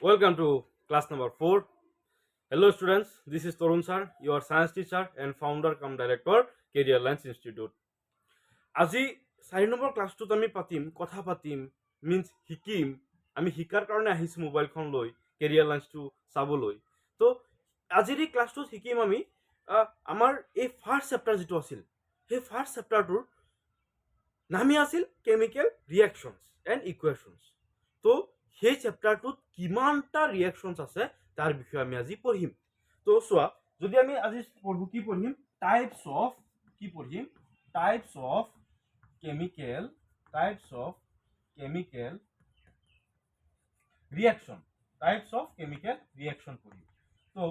Welcome to class number 4. Hello students, this is Torun sir, your science teacher and founder cum director, Career Lines Institute. আজি 4 number ক্লাছটোত আমি কথা পাতিম means শিকিম আমি শিকাৰ কাৰণে আহিছোঁ মোবাইলখন লৈ কেৰিয়াৰ লাঞ্চটো চাবলৈ তো আজিৰ এই ক্লাছটোত শিকিম আমি আমাৰ এই ফাৰ্ষ্ট চেপ্টাৰ যিটো আছিল সেই ফাৰ্ষ্ট চেপ্টাৰটোৰ নামেই আছিল কেমিকেল ৰিয়েকশ্যনছ এণ্ড ইকুৱেশ্যনছ তো সেই চেপ্টাৰটোত কিমানটা ৰিয়েকশ্যনছ আছে তাৰ বিষয়ে আমি আজি পঢ়িম তো চোৱা যদি আমি আজি পঢ়োঁ কি পঢ়িম টাইপছ অফ chemical reaction পঢ়িম তো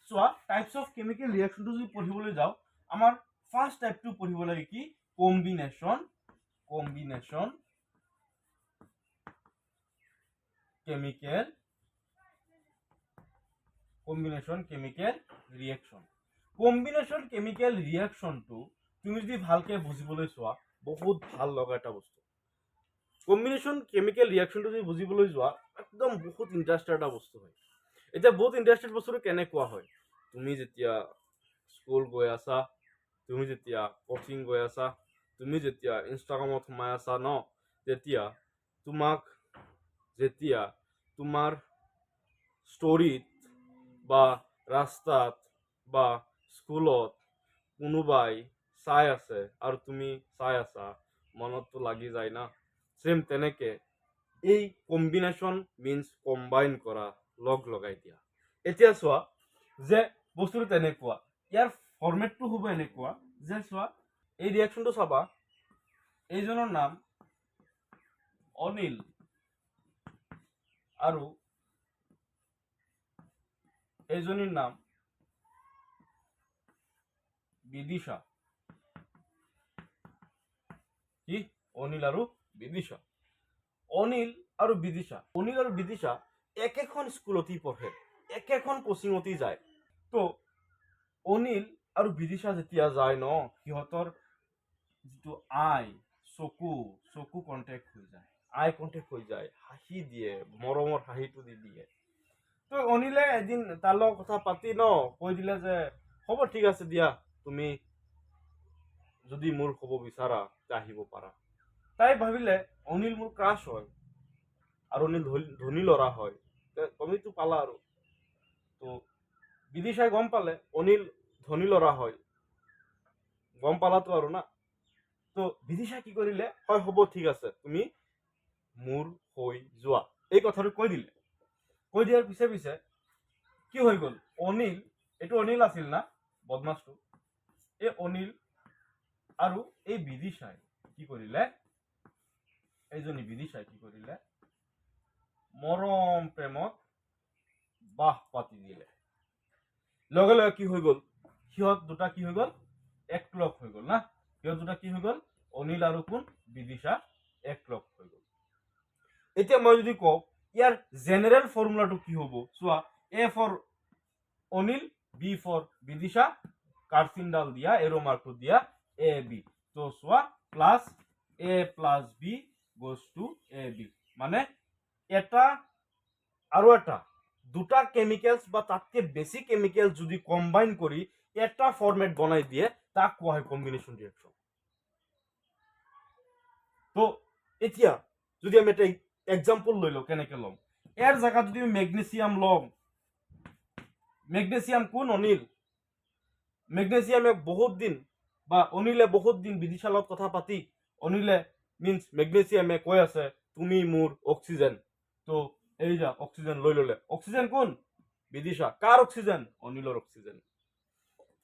চোৱা টাইপছ অফ কেমিকেল ৰিয়েকশ্যনটো যদি পঢ়িবলৈ যাওঁ আমাৰ ফাৰ্ষ্ট টাইপটো পঢ়িব লাগে কি কম্বিনেশ্যন কেমিকেল ৰিয়েকশ্যনটো তুমি যদি ভালকে বুজিবলৈ চোৱা বহুত ভাল লগা এটা বস্তু কম্বিনেশ্যন কেমিকেল ৰিয়েকশ্যনটো যদি বুজিবলৈ যোৱা একদম বহুত ইণ্টাৰেষ্টেড এটা বস্তু হয় এতিয়া বহুত ইণ্টাৰেষ্টেড বস্তুটো কেনেকুৱা হয় তুমি যেতিয়া স্কুল গৈ আছা তুমি যেতিয়া কোচিং গৈ আছা তুমি যেতিয়া ইনষ্টাগ্ৰামত সোমাই আছা ন তেতিয়া তোমাৰ ষ্টৰীত বা ৰাস্তাত বা স্কুলত কোনোবাই চাই আছে আৰু তুমি চাই আছা মনততো লাগি যায় না সেম তেনেকে এই কম্বিনেশ্যন মিন্স কম্বাইন কৰা লগাই দিয়া এতিয়া চোৱা যে বস্তুটো তেনেকুৱা ইয়াৰ ফৰ্মেটটো হ'ব এনেকুৱা যে চোৱা এই ৰিয়েকশ্যনটো চাবা এইজনৰ নাম অনিল আৰু এইজনীৰ নাম বিদিশা কি অনিল আৰু বিদিশা একেখন স্কুলতেই পঢ়ে একেখন কোচিঙতেই যায় তো অনিল আৰু বিদিশা যেতিয়া যায় ন সিহঁতৰ যিটো চকু কণ্টেক্ট হৈ যায় হাঁহি দিয়ে মৰমৰ হাঁহিটো দি দিয়ে তো অনিলে এদিন তাৰ লগত কথা পাতি ন কৈ দিলে যে হ'ব ঠিক আছে দিয়া তুমি যদি মোৰ ক'ব বিচাৰা আহিব পাৰা তাই ভাবিলে অনিল মোৰ ক্ৰাছ হয় আৰু অনিল ধনী ল'ৰা হয় তুমিতো পালা আৰু তো বিদিশাই গম পালে অনিল ধনী ল'ৰা হয় গম পালাতো আৰু না তো বিদিশাই কি কৰিলে হয় হ'ব ঠিক আছে তুমি মোৰ হৈ যোৱা এই কথাটো কৈ দিয়াৰ পিছে কি হৈ গ'ল এইটো অনিল আছিল না বদমাছটো এই অনিল আৰু এই বিদিশাই কি কৰিলে মৰম প্ৰেমত বাহ পাতি দিলে লগে লগে কি হৈ গ'ল সিহঁত দুটা কি হৈ গ'ল একলগ হৈ গ'ল না অনিল আৰু কোন বিদিশা একলগ হৈ গ'ল এতিয়া মই যদি কওঁ ইয়াৰ জেনেৰেল ফৰ্মুলাটো কি হ'ব চোৱা A for Anil B for Bidisha কাৰ্সিনডাল দিয়া এৰো মাৰ্কটো দিয়া এ বি তো চোৱা plus A plus B goes to A B মানে এটা আৰু এটা দুটা কেমিকেলস বা তাতকে বেশি কেমিকেল যদি কম্বাইন কৰি এটা ফৰম্যাট বনাই দিয়ে তাক কোৱা হয় কম্বিনেশন রিঅ্যাকশন তো এতিয়া যদি আমি এটা এক্সাম্পল লৈ লওঁ কেনেকে ল'ম এর জায়গা যদি আমি ম্যাগনেসিয়াম ল'ম ম্যাগনেসিয়াম কোন অনিল ম্যাগনেসিয়ামে বহুত দিন বা অনিলে বহুত দিন বিদিশাৰ লগত কথা পাতি অনিলে মিন্স ম্যাগনেসিয়ামে কৈ আছে তুমি মোৰ অক্সিজেন তো এই যা অক্সিজেন লৈ ললে অক্সিজেন কোন বিদিশা কাৰ অক্সিজেন অনিলৰ অক্সিজেন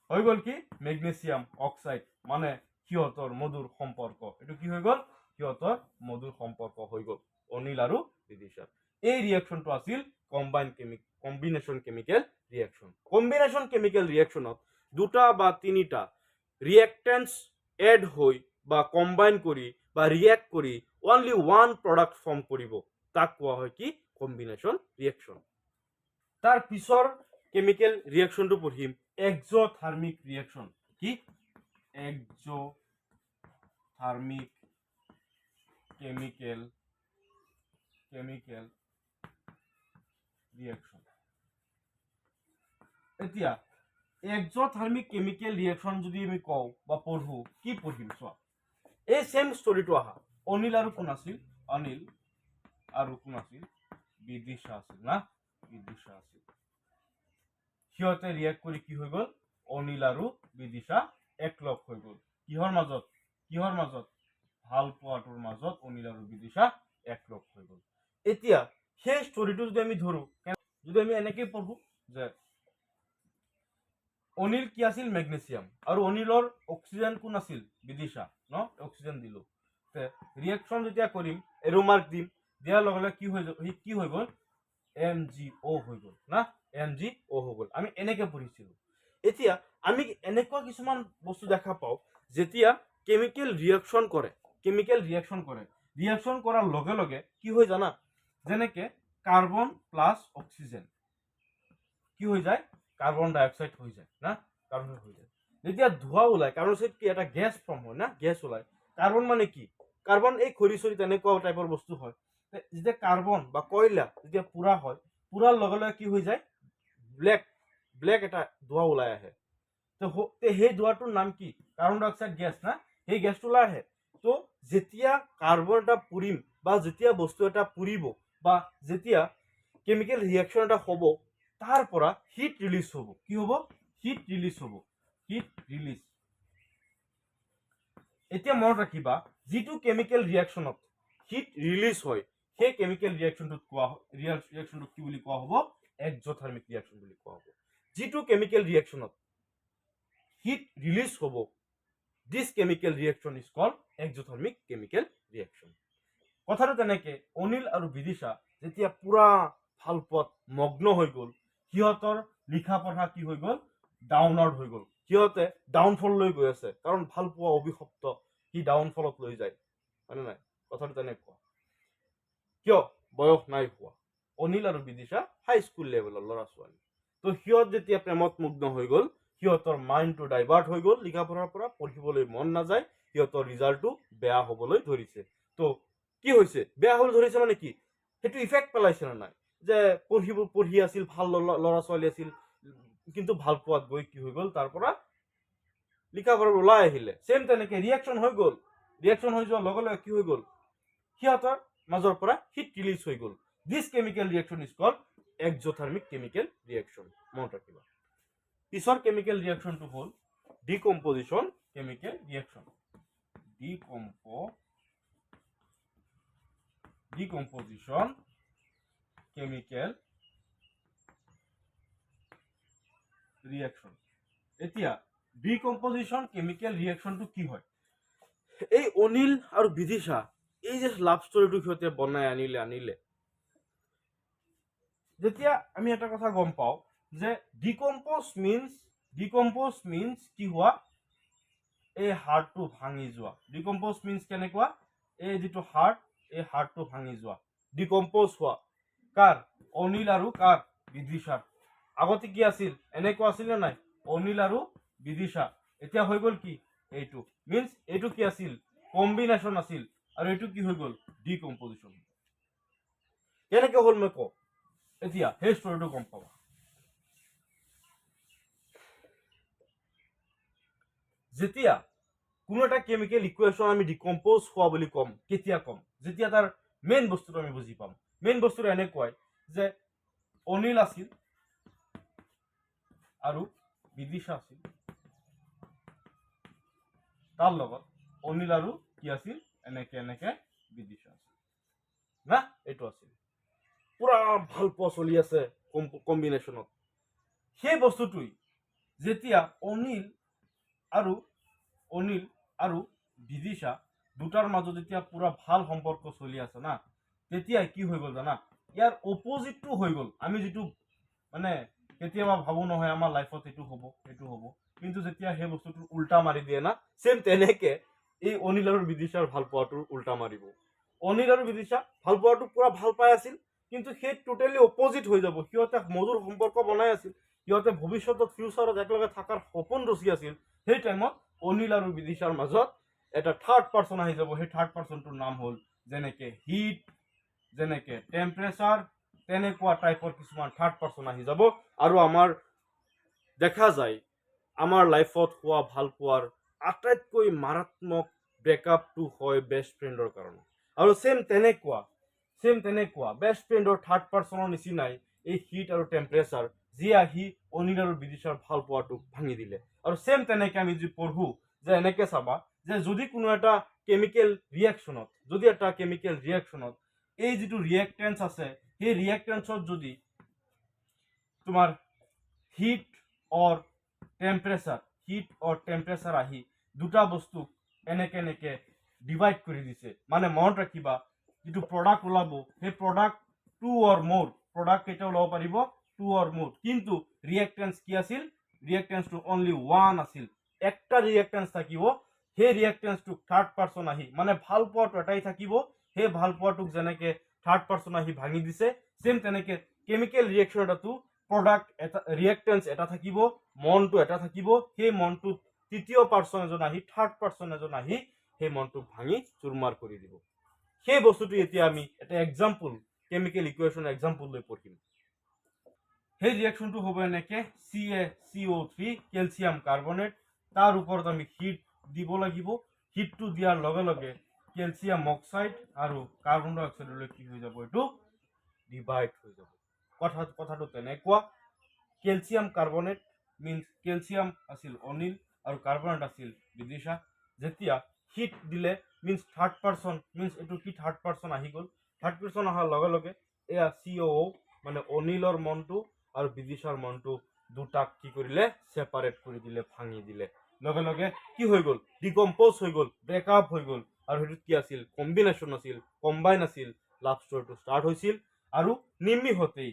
হৈ গ'ল কি ম্যাগনেসিয়াম অক্সাইড মানে সিহঁতৰ মধুৰ সম্পৰ্ক এটো কি হৈ গ'ল সিহঁতৰ মধুৰ সম্পৰ্ক হৈ গ'ল অনিল আৰু বিদিশাৰ এই ৰিঅ্যাকশনটো আছিল কম্বিনেশন কেমিকেল ৰিঅ্যাকশনত দুটা বা তিনিটা ৰিঅ্যাক্টেন্টস এড হৈ বা কম্বাইন কৰি বা ৰিঅ্যাক্ট কৰি অনলি ওয়ান প্ৰোডাক্ট ফৰ্ম কৰিব তাক কোৱা হয় কি কম্বিনেশন ৰিঅ্যাকশন তাৰ পিছৰ কেমিকেল ৰিঅ্যাকশনটো পঢ়িম এক্সোথাৰ্মিক ৰিঅ্যাকশন কি এক্সোথাৰ্মিক কেমিকেল ৰিয়েকশ্যন। এতিয়া এক্সোথাৰ্মিক কেমিকেল ৰিয়েকশ্যন যদি আমি কওঁ বা পঢ়ো, কি পঢ়িম চোৱা, এই সেম ষ্টৰিটো আহা। অনিল আৰু কোন আছিল? অনিল আৰু কোন আছিল? বিদিশা আছিল না, বিদিশা আছিল। সিহঁতে ৰিয়েক্ট কৰি কি হৈ গ'ল? অনিল আৰু বিদিশা একলগ হৈ গ'ল। কিহৰ মাজত? কিহৰ মাজত? ভাল পোৱাটোৰ মাজত অনিল আৰু বিদিশা একলগ হৈ গ'ল। এতিয়া সেই ষ্টৰিটো যদি আমি ধৰো, যদি আমি এনেকে পঢ়ো যে অনিল কি আছিল? মেগনেছিয়াম, আৰু অনিলৰ অক্সিজেন কোন আছিল? বিদিশা ন, অক্সিজেন দিলো। ৰিয়েকশ্যন যেতিয়া কৰিম এৰোমাৰ্ক দিম, দিয়াৰ লগে লগে কি হৈ গ'ল? MgO হৈ গ'ল না, MgO হৈ গ'ল। আমি এনেকে পঢ়িছিলো। এতিয়া আমি এনেকুৱা কিছুমান বস্তু দেখা পাওঁ যেতিয়া কেমিকেল ৰিয়েকশ্যন কৰে, ৰিয়েকশ্যন কৰাৰ লগে লগে কি হৈ জানা, যেনেকে কাৰ্বন প্লাছ অক্সিজেন কি হৈ যায়? কাৰ্বন ডাই অক্সাইড হৈ যায় না, কাৰ্বন হৈ যায়। যেতিয়া ধোঁৱা ওলাই, কাৰ্বন ডাই অক্সাইড কি এটা গেছ ফৰ্ম হয় না, গেছ ওলাই। কাৰ্বন মানে কি? কাৰ্বন এই খৰি চৰি তেনেকুৱা টাইপৰ বস্তু হয়। যেতিয়া কাৰ্বন বা কয়লা যেতিয়া পুৰা হয়, পুৰাৰ লগে লগে কি হৈ যায়? ব্লেক এটা ধোঁৱা ওলাই আহে। তো সেই ধোঁৱাটোৰ নাম কি? কাৰ্বন ডাই অক্সাইড গেছ না, সেই গেছটো ওলাই আহে। তো যেতিয়া কাৰ্বন এটা পুৰিম বা যেতিয়া বস্তু এটা পুৰিব বা যেতিয়া কেমিকেল ৰিয়েকশ্যন এটা হ'ব, তাৰ পৰা হিট ৰিলিজ হ'ব। কি হ'ব? হিট ৰিলিজ হ'ব, হিট ৰিলিজ। এতিয়া মনত ৰাখিবা, যিটো কেমিকেল ৰিয়েকশ্যনত হিট ৰিলিজ হয়, সেই কেমিকেল ৰিয়েকশ্যনটোক কি বুলি কোৱা হ'ব? এক্সোথাৰ্মিক ৰিয়েকশ্যন বুলি কোৱা হ'ব। যিটো কেমিকেল ৰিয়েকশ্যনত হিট ৰিলিজ হ'ব, this chemical reaction is called exothermic chemical reaction. কথাটো তেনেকে অনিল আৰু বিদিশা যেতিয়া পুৰা ভাল পোৱাত মগ্ন হৈ গ'ল, সিহঁতৰ লিখা পঢ়া কি হৈ গ'ল? ডাউনৱাৰ্ড হৈ গ'ল। সিহঁতে ডাউনফল লৈ গৈ আছে, কাৰণ ভাল পোৱা অভিশপ্ত সি ডাউনফলত লৈ যায়, হয়নে নাই? কথাটো তেনেকুৱা। কিয়? বয়স নাই হোৱা। অনিল আৰু বিদিশা হাইস্কুল লেভেলৰ ল'ৰা ছোৱালী। তো সিহঁত যেতিয়া প্ৰেমত মগ্ন হৈ গ'ল, সিহঁতৰ মাইণ্ডটো ডাইভাৰ্ট হৈ গ'ল, লিখা পঢ়াৰ পৰা পঢ়িবলৈ মন নাযায়, সিহঁতৰ ৰিজাল্টটো বেয়া হ'বলৈ ধৰিছে। তো কি হৈছে? বেয়া হ'বলৈ ধৰিছে মানে কি? সেইটো ইফেক্ট পেলাইছে নে নাই? যে পঢ়ি আছিল, ভাল ল'ৰা ছোৱালী আছিল, কিন্তু ভাল পোৱাত গৈ কি হৈ গ'ল? তাৰ পৰা লিখা পঢ়া ওলাই আহিলে। চেম তেনেকে ৰিয়েকশ্যন হৈ গ'ল। ৰিয়েকশ্যন হৈ যোৱাৰ লগে লগে কি হৈ গ'ল? সিহঁতৰ মাজৰ পৰা হিট ৰিলিজ হৈ গ'ল। This chemical reaction is called exothermic chemical reaction. মনত ৰাখিবা। পিছৰ কেমিকেল ৰিয়েকশ্যনটো হ'ল decomposition chemical reaction. Decomposition chemical reaction. এতিয়া ডিকম্পজিশ্যন কেমিকেল ৰিয়েকশ্যনটো কি হয়? এই অনিল আৰু বিদিশা এই যে লাভ ষ্টৰিটো সিহঁতে বনাই আনিলে, যেতিয়া আমি এটা কথা গম পাওঁ যে ডিকম্পোজ মিন্স কি হোৱা? এই হাড়টো ভাঙি যোৱা। ডিকম্পোজ মিন্স কেনেকুৱা? এই যিটো হাড়, এই হাড়টো ভাঙি যোৱা, ডিকম্পোজ হোৱা। কাৰ? অনিল আৰু কাৰ? বিদিশাৰ। আগতে কি আছিল? এনেকুৱা আছিল নে নাই? অনিল আৰু বিদিশা। এতিয়া হৈ গ'ল কি? এইটো মিন্স এইটো কি আছিল? কম্বিনেশ্যন আছিল, আৰু এইটো কি হৈ গ'ল? ডিকম্পোজিশ্যন। কেনেকে হ'ল মই কওঁ, এতিয়া সেই ষ্টৰিটো গম পাবা। যেতিয়া কোনো এটা কেমিকেল ইকুৱেশ্যন আমি ডিকম্পোজ হোৱা বুলি ক'ম, কেতিয়া ক'ম? যেতিয়া তাৰ মেইন বস্তুটো আমি বুজি পাম। মেইন বস্তুটো এনেকুৱাই যে অনিল আছিল আৰু বিদিশা আছিল, তাৰ লগত অনিল আৰু কি আছিল? এনেকে বিদিশা আছিল না, এইটো আছিল। পুৰা ভাল পোৱা চলি আছে কম্বিনেশ্যনত। সেই বস্তুটোই যেতিয়া অনিল আৰু বিদিশা দুটাৰ মাজত যেতিয়া পুৰা ভাল সম্পৰ্ক চলি আছে না, তেতিয়াই কি হৈ গ'ল জানা? ইয়াৰ অপজিটটো হৈ গ'ল। আমি যিটো মানে কেতিয়াবা ভাবো নহয় আমাৰ লাইফত এইটো হ'ব, কিন্তু যেতিয়া সেই বস্তুটো উল্টা মাৰি দিয়ে না, চেম তেনেকে এই অনিল আৰু বিদিশাৰ ভাল পোৱাটোৰ উল্টা মাৰিব। অনিল আৰু বিদিশা ভাল পোৱাটো পুৰা ভাল পাই আছিল, কিন্তু সেই টোটেলি অপজিট হৈ যাব। সিহঁতে মধুৰ সম্পৰ্ক বনাই আছিল, সিহঁতে ভৱিষ্যতত ফিউচাৰত একেলগে থকাৰ সপোন ৰচি আছিল। সেই টাইমত অনিল আৰু বিদিশাৰ মাজত এটা থাৰ্ড পাৰ্চন আহি যাব। সেই থাৰ্ড পাৰ্চনটোৰ নাম হ'ল যেনেকে হিট, যেনেকে টেম্পাৰেচাৰ, তেনেকুৱা টাইপৰ কিছুমান থাৰ্ড পাৰ্চন আহি যাব আৰু আমাৰ দেখা যায় আমাৰ লাইফত হোৱা ভাল পোৱাৰ আটাইতকৈ মাৰাত্মক ব্ৰেকআপটো হয় বেষ্ট ফ্ৰেণ্ডৰ কাৰণে আৰু ছেম তেনেকুৱা বেষ্ট ফ্ৰেণ্ডৰ থাৰ্ড পাৰ্চনৰ নিচিনাই এই হিট আৰু টেম্পাৰেচাৰ যি আহি অনিল আৰু বিদিশাৰ ভাল পোৱাটোক ভাঙি দিলে আৰু ছেম তেনেকে আমি যদি পঢ়ো যে এনেকে চাবা যে যদি কোনো এটা কেমিকেল ৰিয়েকশ্যনত এই যিটো ৰিয়েক্টেন্স আছে সেই ৰিয়েক্টেন্সত যদি তোমাৰ হিট অৰ টেম্পাৰেচাৰ আহি দুটা বস্তুক এনেকে ডিভাইড কৰি দিছে মানে মনত ৰাখিবা যিটো প্ৰডাক্ট ওলাব সেই প্ৰডাক্ট টু অৰ মোৰ প্ৰডাক্ট কেইটা ওলাব পাৰিব টু অৰ মোৰ কিন্তু ৰিয়েক্টেন্স কি আছিল ৰিয়েক্টেন্সটো অনলি ওৱান আছিল একটা ৰিয়েক্টেন্স থাকিব সেই ৰিয়েক্টেন্সটোক থাৰ্ড পাৰ্চন আহি মানে ভাল পোৱাটো এটাই থাকিব সেই ভাল পোৱাটোক যেনেকে থাৰ্ড পাৰ্চন আহি ভাঙি দিছে ছেম তেনেকে কেমিকেল ৰিয়েকশ্যন এটাতো প্ৰডাক্ট এটা ৰিয়েক্টেন্স এটা থাকিব মনটো এটা থাকিব সেই মনটো তৃতীয় পাৰ্চন এজন আহি থাৰ্ড পাৰ্চন এজন আহি সেই মনটোক ভাঙি চুৰমাৰ কৰি দিব সেই বস্তুটো এতিয়া আমি এটা এক্সাম্পল কেমিকেল ইকুৱেশ্যন এক্সাম্পল লৈ পঢ়িম সেই ৰিয়েকশ্যনটো হ'ব এনেকে CaCO3 কেলছিয়াম কাৰ্বনেট তাৰ ওপৰত আমি হিট দিব লাগিব হিটটো দিয়াৰ লগে লগে কেলছিয়াম অক্সাইড আৰু কাৰ্বন ডাই অক্সাইডলৈ কি হৈ যাব এইটো ডিভাইড হৈ যাব কথাটো তেনেকুৱা কেলছিয়াম কাৰ্বনেট মিন্স কেলছিয়াম আছিল অনিল আৰু কাৰ্বনেট আছিল বিদিশা যেতিয়া হিট দিলে মিন্স থাৰ্ড পাৰ্চন মিন্স এইটো কি থাৰ্ড পাৰ্চন আহি গ'ল থাৰ্ড পাৰ্চন অহাৰ লগে লগে এয়া COO মানে অনিলৰ মনটো আৰু বিদিশাৰ মনটো দুটাক কি কৰিলে সেপাৰেট কৰি দিলে ভাঙি দিলে লগে লগে কি হৈ গ'ল ডিকম্প'জ হৈ গ'ল ব্ৰেকআপ হৈ গ'ল আৰু সেইটো কি আছিল কম্বিনেশ্যন আছিল কম্বাইন আছিল লাভ ষ্টৰীটো ষ্টাৰ্ট হৈছিল আৰু নিমিষতেই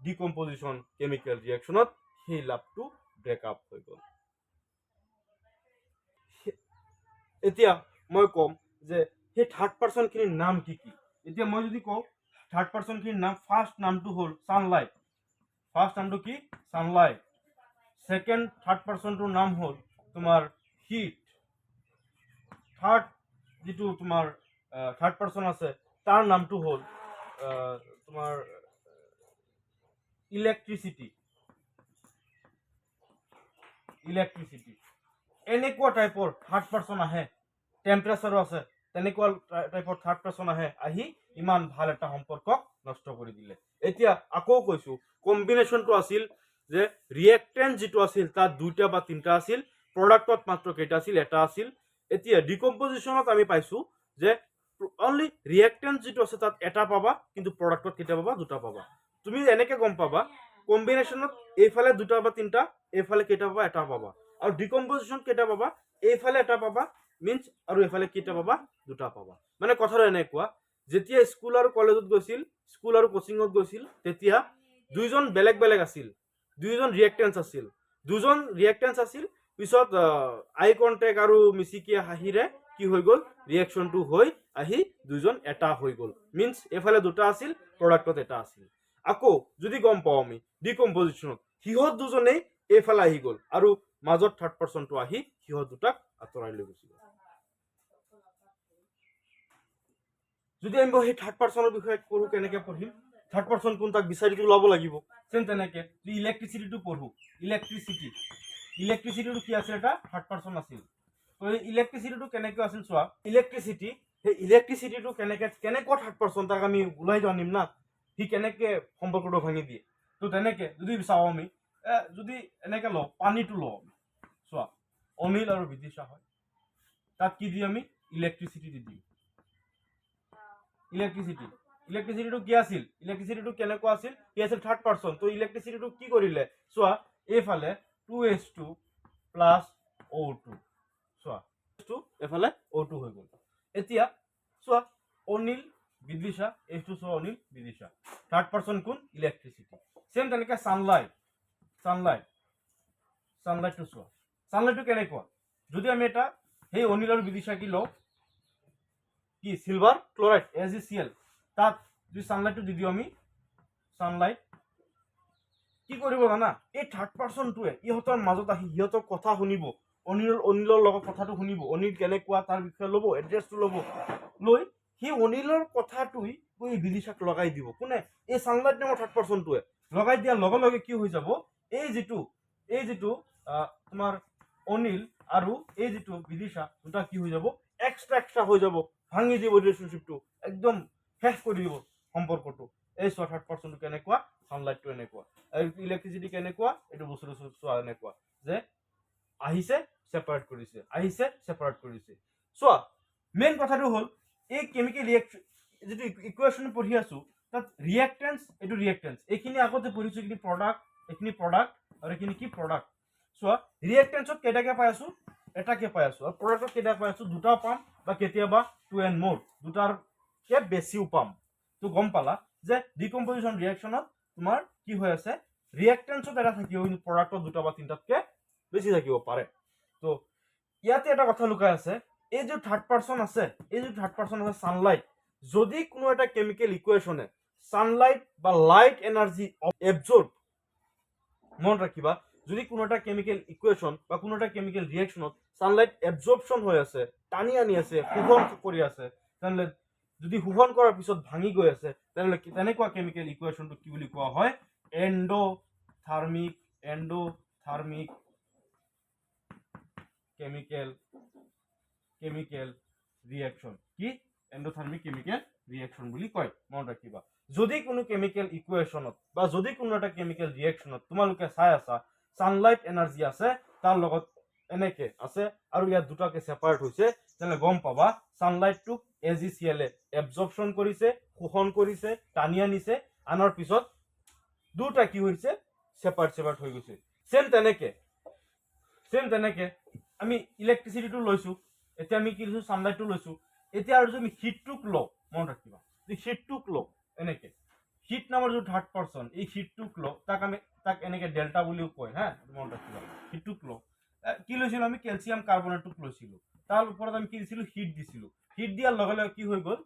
ডিকম্প'জিশ্যন কেমিকেল ৰিয়েকশ্যনত সেই লাভটো ব্ৰেকআপ হৈ গ'ল এতিয়া মই ক'ম যে সেই থাৰ্ড পাৰ্চনখিনিৰ নাম কি কি এতিয়া মই যদি কওঁ থাৰ্ড পাৰ্চনখিনিৰ নাম ফাৰ্ষ্ট নামটো হ'ল ছানলাইট ফাৰ্ষ্ট নামটো কি ছানলাইট ছেকেণ্ড থাৰ্ড পাৰ্চনটোৰ নাম হ'ল তোমাৰ হিট থাৰ্ড যিটো তোমাৰ থাৰ্ড পাৰ্চন আছে তাৰ নামটো হ'ল তোমাৰ ইলেক্ট্ৰিচিটি এনেকুৱা টাইপৰ থাৰ্ড পাৰ্চন আহে টেম্পাৰেচাৰো আছে তেনেকুৱা টাইপৰ থাৰ্ড পাৰ্চন আহে আহি ইমান ভাল এটা সম্পৰ্কক নষ্ট কৰি দিলে এতিয়া আকৌ কৈছো কম্বিনেশ্যনটো আছিল যে ৰিয়েক্টেন্ট যিটো আছিল তাত দুটা বা তিনিটা আছিল প্ৰডাক্টত মাত্ৰ কেইটা আছিল এটা আছিল এতিয়া ডিকম্প'জিশ্যনত আমি পাইছো যে অনলি ৰিয়েক্টেন্ট যিটো আছে তাত এটা পাবা কিন্তু প্ৰডাক্টত কেইটা পাবা দুটা পাবা তুমি এনেকে গম পাবা কম্বিনেশ্যনত এইফালে দুটা বা তিনিটা এইফালে কেইটা পাবা এটা পাবা আৰু ডিকম্প'জিশ্যন কেইটা পাবা এইফালে এটা পাবা মিন্স আৰু এইফালে কেইটা পাবা দুটা পাবা মানে কথাটো এনেকুৱা যেতিয়া স্কুল আৰু কলেজত গৈছিল স্কুল আৰু কোচিঙত গৈছিল তেতিয়া দুইজন বেলেগ বেলেগ আছিল দুইজন ৰিয়েক্টেন্স আছিল পিছত আই কণ্টেক্ট আৰু মিচিকিয়া হাঁহিৰে কি হৈ গ'ল ৰিয়েকশ্যনটো হৈ আহি দুইজন এটা হৈ গ'ল মিন্স এইফালে দুটা আছিল প্ৰডাক্টত এটা আছিল আকৌ যদি গম পাওঁ আমি ডিকম্প'জিশ্যনত সিহঁত দুজনেই এইফালে আহি গ'ল আৰু মাজত থাৰ্ড পাৰ্চনটো আহি সিহঁত দুটাক আঁতৰাই লৈ গুচি গ'ল যদি আমি সেই থাৰ্ড পাৰ্চনৰ বিষয়ে পঢ়ো কেনেকে পঢ়িম থাৰ্ড পাৰ্চন কোন তাক বিচাৰি ওলাব লাগিব চেম তেনেকে যদি ইলেক্ট্ৰিচিটিটো পঢ়ো ইলেক্ট্ৰিচিটিটো কি আছিল এটা থাৰ্ড পাৰ্চন আছিল তো এই ইলেক্ট্ৰিচিটিটো কেনেকৈ আছিল চোৱা ইলেক্ট্ৰিচিটিটো কেনেকুৱা থাৰ্ড পাৰ্চন তাক আমি ওলাই জানিম না সি কেনেকে সম্পৰ্কটো ভাঙি দিয়ে তো তেনেকে যদি চাওঁ আমি যদি এনেকে লওঁ পানীটো লওঁ চোৱা অনিল আৰু বিদিশা হয় তাত কি দিম আমি ইলেক্ট্ৰিচিটি দি দিম ইলেক্ট্ৰিচিটিটো কি আছিল ইলেক্ট্ৰিচিটিটো কেনেকুৱা আছিল কি আছিল থাৰ্ড পাৰ্চন তো ইলেক্ট্ৰিচিটিটো কি কৰিলে চোৱা এইফালে 2H2 প্লাছ O2 চোৱা এইফালে O2 হৈ গ'ল এতিয়া চোৱা অনিল বিদিশা H2 চোৱা অনিল বিদিশা থাৰ্ড পাৰ্চন কোন ইলেক্ট্ৰিচিটি সেম তেনেকে সানলাইটটো চোৱা সানলাইটটো কেনেকুৱা যদি আমি এটা সেই অনিল আৰু বিদিশা কি লওঁ কি সিলভাৰ ক্লোৰাইড AgCl তাত যদি সানলাইটটো দি দিওঁ আমি সানলাইট কি কৰিব জানা এই থাৰ্ড পাৰ্চনটোৱে ইহঁতৰ মাজত আহি ইহঁতৰ কথা শুনিব অনিলৰ লগত কথাটো শুনিব অনিল কেনেকুৱা তাৰ বিষয়ে ল'ব এড্ৰেছটো ল'ব লৈ সেই অনিলৰ কথাটোই এই বিদিশাক লগাই দিব কোনে এই সানলাইট নামৰ থাৰ্ড পাৰ্চনটোৱে লগাই দিয়াৰ লগে লগে কি হৈ যাব এই যিটো তোমাৰ অনিল আৰু এই যিটো বিদিশা দুটা কি হৈ যাব এক্সট্ৰা হৈ যাব ভাঙি দিব ৰিলেশ্যনশ্বিপটো একদম শেষ কৰি দিব সম্পৰ্কটো এই চোৱা থাৰ্ড পাৰ্চনটো কেনেকুৱা সানলাইটটো এনেকুৱা আৰু ইলেক্ট্ৰিচিটি কেনেকুৱা এইটো বস্তুটো চোৱা এনেকুৱা যে আহিছে সেপাৰেট কৰিছে চোৱা মেইন কথাটো হ'ল এই কেমিকেল ৰিয়েকশ্যন যিটো ইকুৱেশ্যন পঢ়ি আছো তাত ৰিয়েক্টেন্স এইটো ৰিয়েক্টেন্স এইখিনি আগতে পঢ়িছো এইখিনি প্ৰডাক্ট আৰু এইখিনি কি প্ৰডাক্ট চোৱা ৰিয়েক্টেন্সত কেইটাকে পাই আছো এটাকে পাই আছো আৰু প্ৰডাক্টত কেইটা পাই আছো দুটা পাম বা কেতিয়াবা 2 and more দুটাৰকে বেছিও পাম তো গম পালা যে ডিকম্পোজিশন ৰিয়েকশ্যনত তোমাৰ কি হৈ আছে ৰিয়েক্টেন্সত এটা থাকিব কিন্তু প্ৰডাক্টত দুটা বা তিনটাতকে বেছি থাকিব পাৰে তো ইয়াতে এটা কথা লুকাই আছে এই যে থাৰ্ড পাৰ্সন আছে সানলাইট যদি কোনো এটা কেমিকেল ইকুৱেশ্যনে সানলাইট বা লাইট এনাৰ্জি এবজৰ্ব মনত ৰাখিবা যদি কোনো এটা কেমিকেল ইকুৱেশ্যন বা কোনো এটা কেমিকেল ৰিয়েকশ্যনত সানলাইট এবজৰ্পশ্যন হৈ আছে টানি আনি আছে শোষণ কৰি আছে তেনেহ'লে যদি শোষণ কৰাৰ পিছত ভাঙি গৈ আছে তেনেহ'লে তেনেকুৱা কেমিকেল ইকুৱেশ্যনটো কি বুলি কোৱা হয় এণ্ডোথাৰ্মিক কেমিকেল ৰিয়েকশ্যন কি এণ্ডোথাৰ্মিক কেমিকেল ৰিয়েকশ্যন বুলি কয় মনত ৰাখিবা যদি কোনো কেমিকেল ইকুৱেশ্যনত বা যদি কোনো এটা কেমিকেল ৰিয়েকশ্যনত তোমালোকে চাই আছা সানলাইট এনাৰ্জি আছে তাৰ লগত এনেকে আছে আৰু ইয়াত দুটাকে সেপাৰেট হৈছে তেনে গম পাবা সানলাইটটোক AgCl এবজৰ্পশ্যন কৰিছে শোষণ কৰিছে টানি আনিছে আনাৰ পিছত দুটা কি হৈছে সেপাৰেট হৈ গৈছে সেম তেনেকে আমি ইলেক্ট্ৰিচিটিটো লৈছো এতিয়া আমি কি লৈছো সানলাইটটো লৈছো এতিয়া আৰু যদি হিটটোক লওঁ মনত ৰাখিবা যে হিটটোক লওঁ এনেকে হিট নামৰ যে থাৰ্ড পাৰ্সন এই হিটটোক লওঁ তাক এনেকে ডেল্টা বুলিও কয় হা মনত ৰাখিবা হিটটোক লওঁ কি লৈছিলো আমি কেলছিয়াম কাৰ্বনেটটোক লৈছিলো তাৰ ওপৰত আমি কি দিছিলো হিট দিছিলো হিট দিয়াৰ লগে লগে কি হৈ গ'ল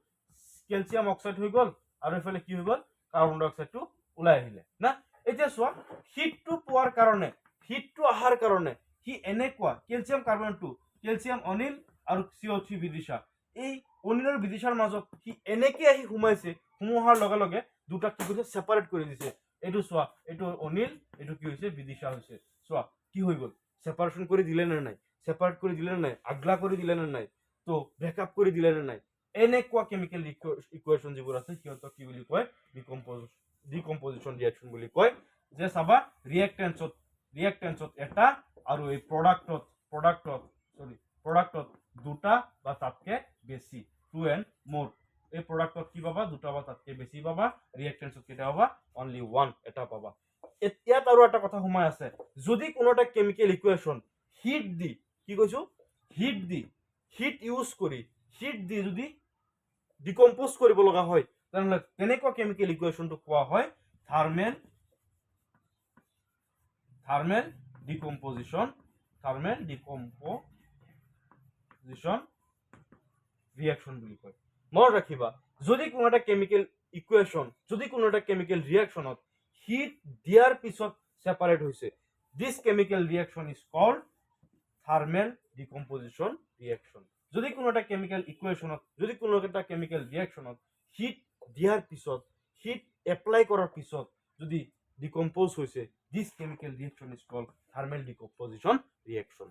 কেলছিয়াম অক্সাইড হৈ গ'ল আৰু এফালে কি হৈ গ'ল কাৰ্বন ডাই অক্সাইডটো ওলাই আহিলে না এতিয়া চোৱা হিটটো পোৱাৰ কাৰণে হিটটো অহাৰ কাৰণে কি এনেকুৱা কেলছিয়াম কাৰ্বনেটটো কেলছিয়াম অনিল আৰু CO3 বিদিশা এই অনিল আৰু বিদিশাৰ মাজত কি এনেকে আহি সোমাইছে সোমোৱাৰ লগে লগে দুটা কি কৰিছে সেপাৰেট কৰি দিছে এইটো চোৱা এইটো অনিল এইটো কি হৈছে বিদিশা হৈছে চোৱা কি হৈ গ'ল সেপাৰেশন কৰি দিলে নে নাই সেপাৰেট কৰি দিলে নে নাই আগলা কৰি দিলে নে নাই তো ব্ৰেকআপ কৰি দিলে নে নাই এনেকুৱা কেমিকেল ইকুৱেশ্যন যিবোৰ আছে সিহঁতক কি বুলি কয় ডিকম্পোজিশন ৰিয়েকশ্যন বুলি কয় যে চাবা ৰিয়েক্টেন্সত এটা আৰু এই প্ৰডাক্টত দুটা বা তাতকে বেছি 2 and more এই প্ৰডাক্টত কি পাবা দুটা বা তাতকে বেছি পাবা ৰিয়েক্টেন্সত কেইটা পাবা অনলি 1 এটা পাবা ইয়াত আৰু এটা কথা সোমাই আছে যদি কোনো এটা কেমিকেল ইকুৱেশ্যন হিট দি কি কৈছো হিট ইউজ কৰি যদি ডিকম্পোজ কৰিব লগা হয় তেনেহ'লে তেনেকুৱা কেমিকেল ইকুৱেশ্যনটো কোৱা হয় থাৰ্মেল ডিকম্পোজিশন ৰিয়েকশ্যন বুলি কয় মনত ৰাখিবা যদি কোনো এটা কেমিকেল ইকুৱেশ্যন যদি কোনো এটা কেমিকেল ৰিয়েকশ্যনত হিট দিয়াৰ পিছত সেপাৰেট হৈছে this chemical reaction is called thermal decomposition reaction যদি কোনো এটা কেমিকেল ইকুৱেশ্যনত যদি কোনো এটা কেমিকেল ৰিয়েকশ্যনত হিট দিয়াৰ পিছত হিট এপ্লাই কৰাৰ পিছত যদি ডিকম্পোজ হৈছে this chemical reaction is called thermal decomposition reaction